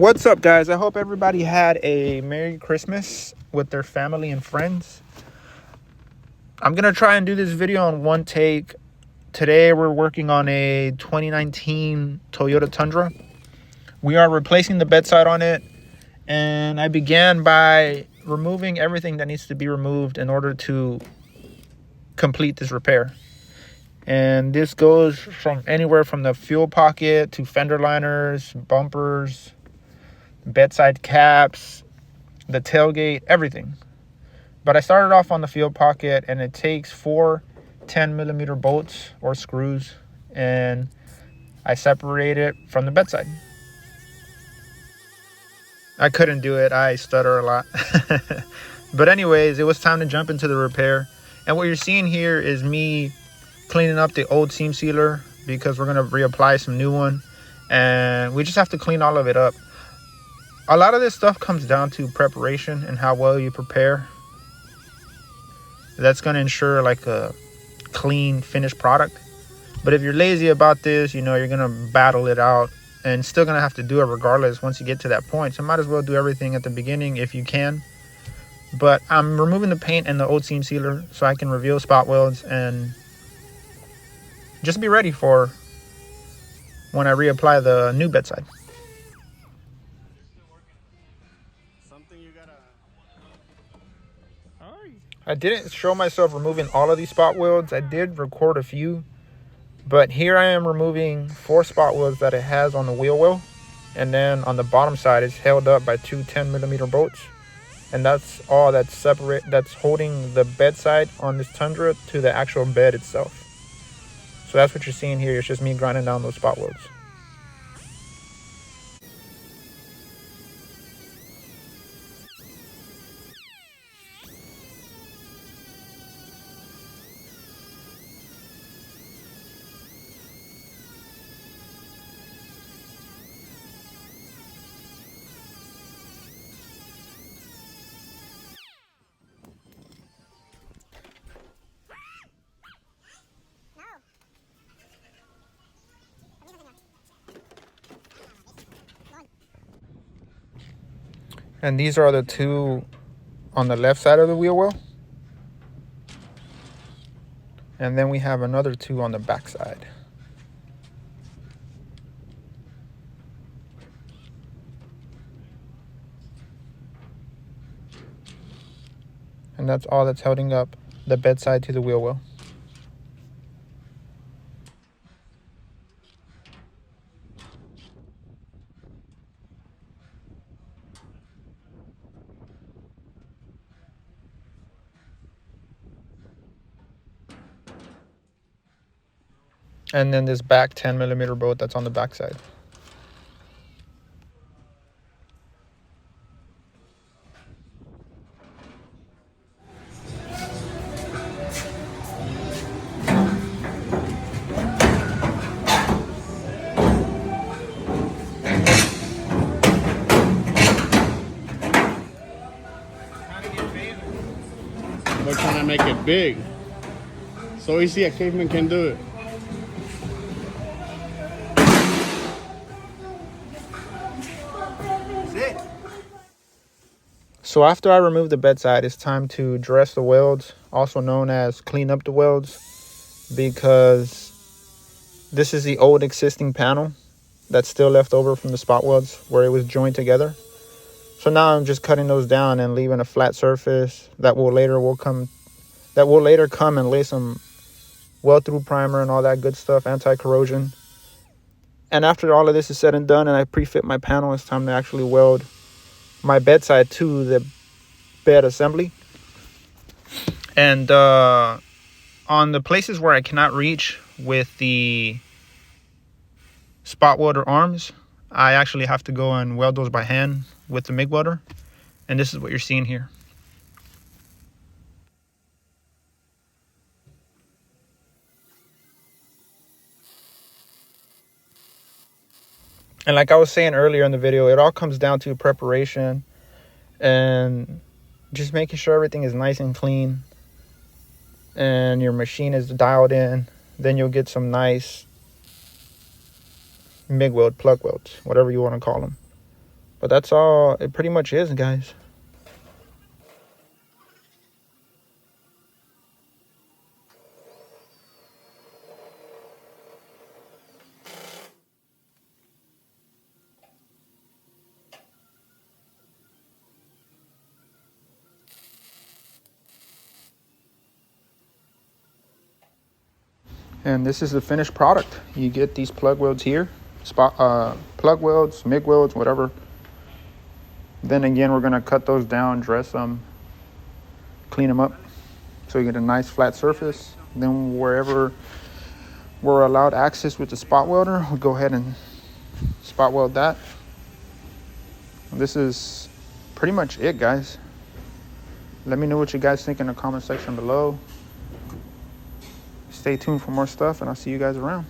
What's up, guys? I hope everybody had a Merry Christmas with their family and friends. I'm gonna try and do this video on one take. Today we're working on a 2019 Toyota Tundra. We are replacing the bedside on it, and I began by removing everything that needs to be removed in order to complete this repair. And this goes from anywhere from the fuel pocket to fender liners, bumpers, bedside caps, the tailgate, everything. But I started off on the fuel pocket, and it takes 4 10mm bolts or screws, and I separate it from the bedside. I couldn't do it. I stutter a lot. But anyways, it was time to jump into the repair. And what you're seeing here is me cleaning up the old seam sealer because we're going to reapply some new one, and we just have to clean all of it up. A lot of this stuff comes down to preparation and how well you prepare. That's going to ensure like a clean finished product. But if you're lazy about this, you're going to battle it out and still going to have to do it regardless once you get to that point. So might as well do everything at the beginning if you can. But I'm removing the paint and the old seam sealer so I can reveal spot welds and just be ready for when I reapply the new bedside. I didn't show myself removing all of these spot welds. I did record a few, but here I am removing 4 spot welds that it has on the wheel well, and then on the bottom side it's held up by 2 10mm bolts, and that's all that's holding the bedside on this Tundra to the actual bed itself. So that's what you're seeing here. It's just me grinding down those spot welds. And these are the 2 on the left side of the wheel well. And then we have another 2 on the back side. And that's all that's holding up the bedside to the wheel well. And then this back 10mm bolt that's on the back side. They're trying to make it big. So easy a caveman can do it. So after I remove the bedside, it's time to dress the welds, also known as clean up the welds, because this is the old existing panel that's still left over from the spot welds where it was joined together. So now I'm just cutting those down and leaving a flat surface that will later come and lay some weld through primer and all that good stuff, anti-corrosion. And after all of this is said and done and I pre-fit my panel, it's time to actually weld my bedside to the bed assembly. And on the places where I cannot reach with the spot welder arms, I actually have to go and weld those by hand with the MIG welder. And this is what you're seeing here. And like I was saying earlier in the video, it all comes down to preparation and just making sure everything is nice and clean and your machine is dialed in. Then you'll get some nice MIG weld, plug welds, whatever you want to call them. But that's all it pretty much is, guys. And this is the finished product. You get these plug welds here, plug welds, MIG welds, whatever. Then again, we're gonna cut those down, dress them, clean them up, so you get a nice flat surface. Then wherever we're allowed access with the spot welder, we'll go ahead and spot weld that. This is pretty much it, guys. Let me know what you guys think in the comment section below. Stay tuned for more stuff, and I'll see you guys around.